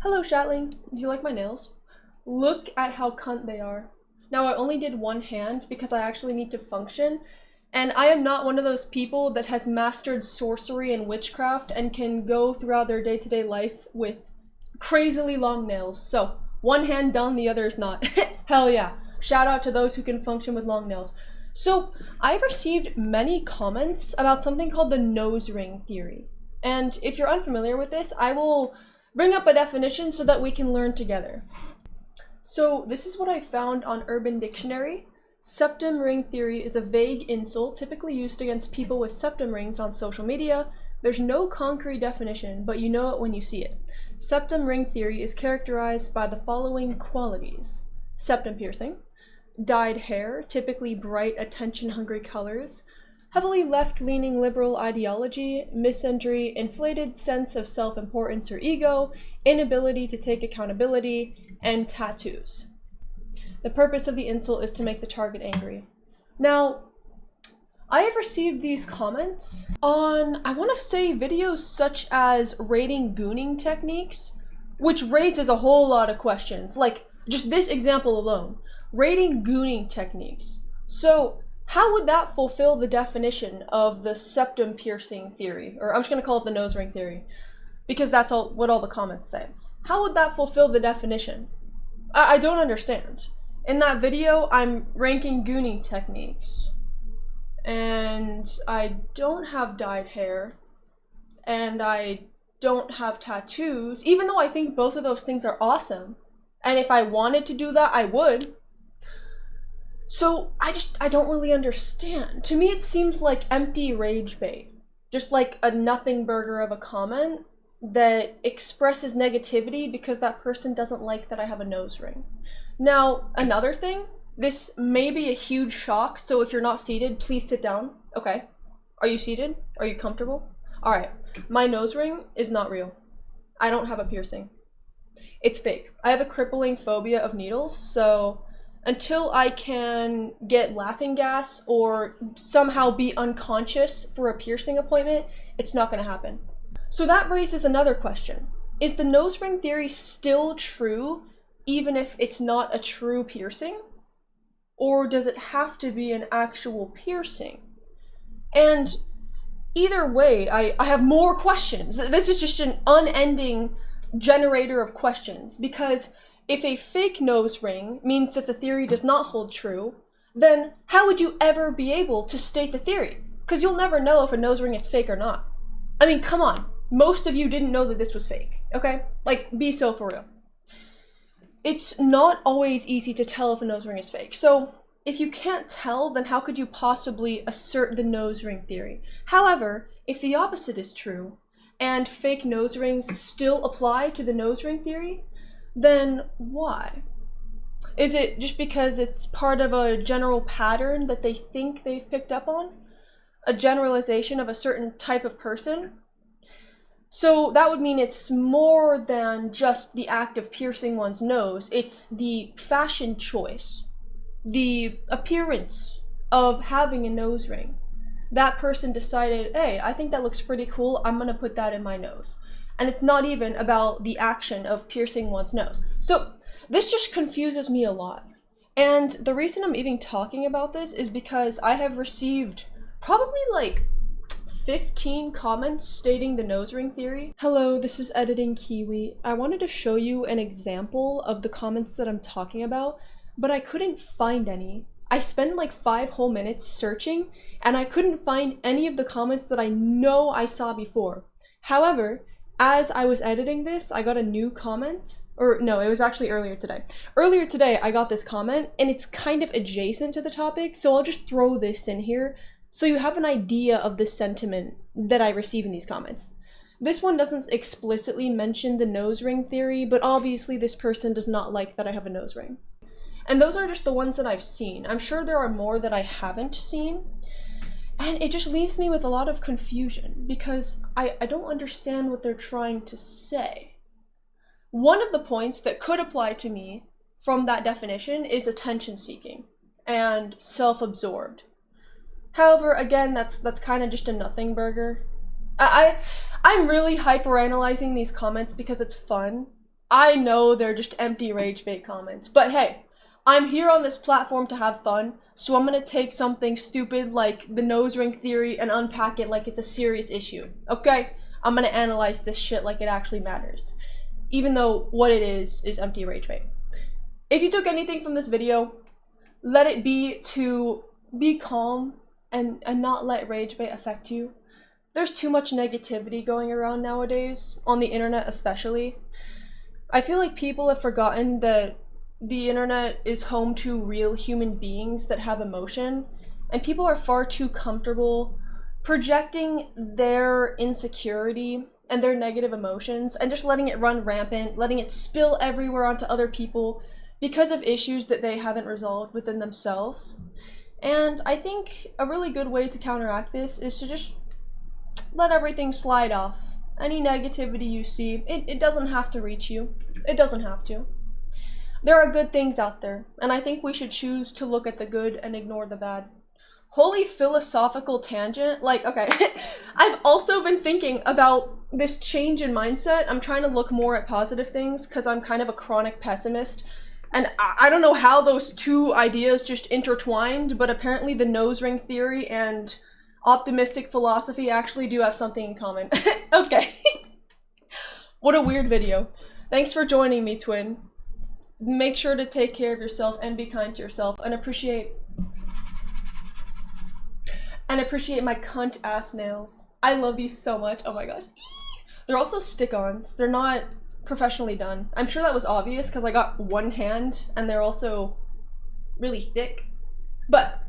Hello, Shatling. Do you like my nails? Look at how cunt they are. Now, I only did one hand because I actually need to function, and I am not one of those people that has mastered sorcery and witchcraft and can go throughout their day-to-day life with crazily long nails. So, one hand done, the other is not. Hell yeah. Shout out to those who can function with long nails. So, I've received many comments about something called the nose ring theory. And if you're unfamiliar with this, I will bring up a definition so that we can learn together. So this is what I found on Urban Dictionary. Septum ring theory is a vague insult typically used against people with septum rings on social media. There's no concrete definition, but you know it when you see it. Septum ring theory is characterized by the following qualities: septum piercing, dyed hair, typically bright, attention-hungry colors, heavily left-leaning liberal ideology, misandry, inflated sense of self-importance or ego, inability to take accountability, and tattoos. The purpose of the insult is to make the target angry. Now, I have received these comments on, I want to say, videos such as rating gooning techniques, which raises a whole lot of questions. Like, just this example alone. Rating gooning techniques. So, how would that fulfill the definition of the septum piercing theory? Or I'm just going to call it the nose ring theory, because that's what all the comments say. How would that fulfill the definition? I don't understand. In that video, I'm ranking gooning techniques, and I don't have dyed hair, and I don't have tattoos, even though I think both of those things are awesome. And if I wanted to do that, I would. So I don't really understand. To me, it seems like empty rage bait. Just like a nothing burger of a comment that expresses negativity because that person doesn't like that I have a nose ring. Now, another thing, this may be a huge shock, so if you're not seated, please sit down. Okay. Are you seated? Are you comfortable? Alright. My nose ring is not real. I don't have a piercing. It's fake. I have a crippling phobia of needles, so until I can get laughing gas or somehow be unconscious for a piercing appointment, it's not going to happen. So that raises another question. Is the nose ring theory still true even if it's not a true piercing? Or does it have to be an actual piercing? And either way, I have more questions. This is just an unending generator of questions, because if a fake nose ring means that the theory does not hold true, then how would you ever be able to state the theory? Because you'll never know if a nose ring is fake or not. I mean, come on. Most of you didn't know that this was fake, okay? Like, be so for real. It's not always easy to tell if a nose ring is fake. So, if you can't tell, then how could you possibly assert the nose ring theory? However, if the opposite is true, and fake nose rings still apply to the nose ring theory, then why? Is it just because it's part of a general pattern that they think they've picked up on? A generalization of a certain type of person? So that would mean it's more than just the act of piercing one's nose. It's the fashion choice, the appearance of having a nose ring. That person decided, hey, I think that looks pretty cool, I'm gonna put that in my nose. And it's not even about the action of piercing one's nose. So this just confuses me a lot. And the reason I'm even talking about this is because I have received probably like 15 comments stating the nose ring theory. Hello, this is Editing Keewi. I wanted to show you an example of the comments that I'm talking about, but I couldn't find any. I spent like 5 whole minutes searching, and I couldn't find any of the comments that I know I saw before. However, as I was editing this, I got a new comment, or no, it was actually earlier today. Earlier today, I got this comment, and it's kind of adjacent to the topic, so I'll just throw this in here so you have an idea of the sentiment that I receive in these comments. This one doesn't explicitly mention the nose ring theory, but obviously this person does not like that I have a nose ring. And those are just the ones that I've seen. I'm sure there are more that I haven't seen. And it just leaves me with a lot of confusion because I don't understand what they're trying to say. One of the points that could apply to me from that definition is attention seeking and self-absorbed. However, again, that's kind of just a nothing burger. I'm really hyper-analyzing these comments because it's fun. I know they're just empty rage bait comments, but hey, I'm here on this platform to have fun, so I'm gonna take something stupid like the nose ring theory and unpack it like it's a serious issue, okay? I'm gonna analyze this shit like it actually matters, even though what it is empty rage bait. If you took anything from this video, let it be to be calm and not let rage bait affect you. There's too much negativity going around nowadays, on the internet especially. I feel like people have forgotten that the internet is home to real human beings that have emotion, and people are far too comfortable projecting their insecurity and their negative emotions and just letting it run rampant, letting it spill everywhere onto other people because of issues that they haven't resolved within themselves. And I think a really good way to counteract this is to just let everything slide off. Any negativity you see, it doesn't have to reach you. It doesn't have to. There are good things out there, and I think we should choose to look at the good and ignore the bad. Holy philosophical tangent. Like, okay, I've also been thinking about this change in mindset. I'm trying to look more at positive things because I'm kind of a chronic pessimist. And I don't know how those two ideas just intertwined, but apparently the nose ring theory and optimistic philosophy actually do have something in common. Okay. What a weird video. Thanks for joining me, twin. Make sure to take care of yourself and be kind to yourself and appreciate my cunt ass nails. I love these so much. Oh my gosh. They're also stick-ons. They're not professionally done. I'm sure that was obvious because I got one hand and they're also really thick. But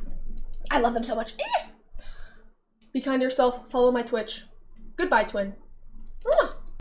I love them so much. Be kind to yourself. Follow my Twitch. Goodbye, twin. Mwah.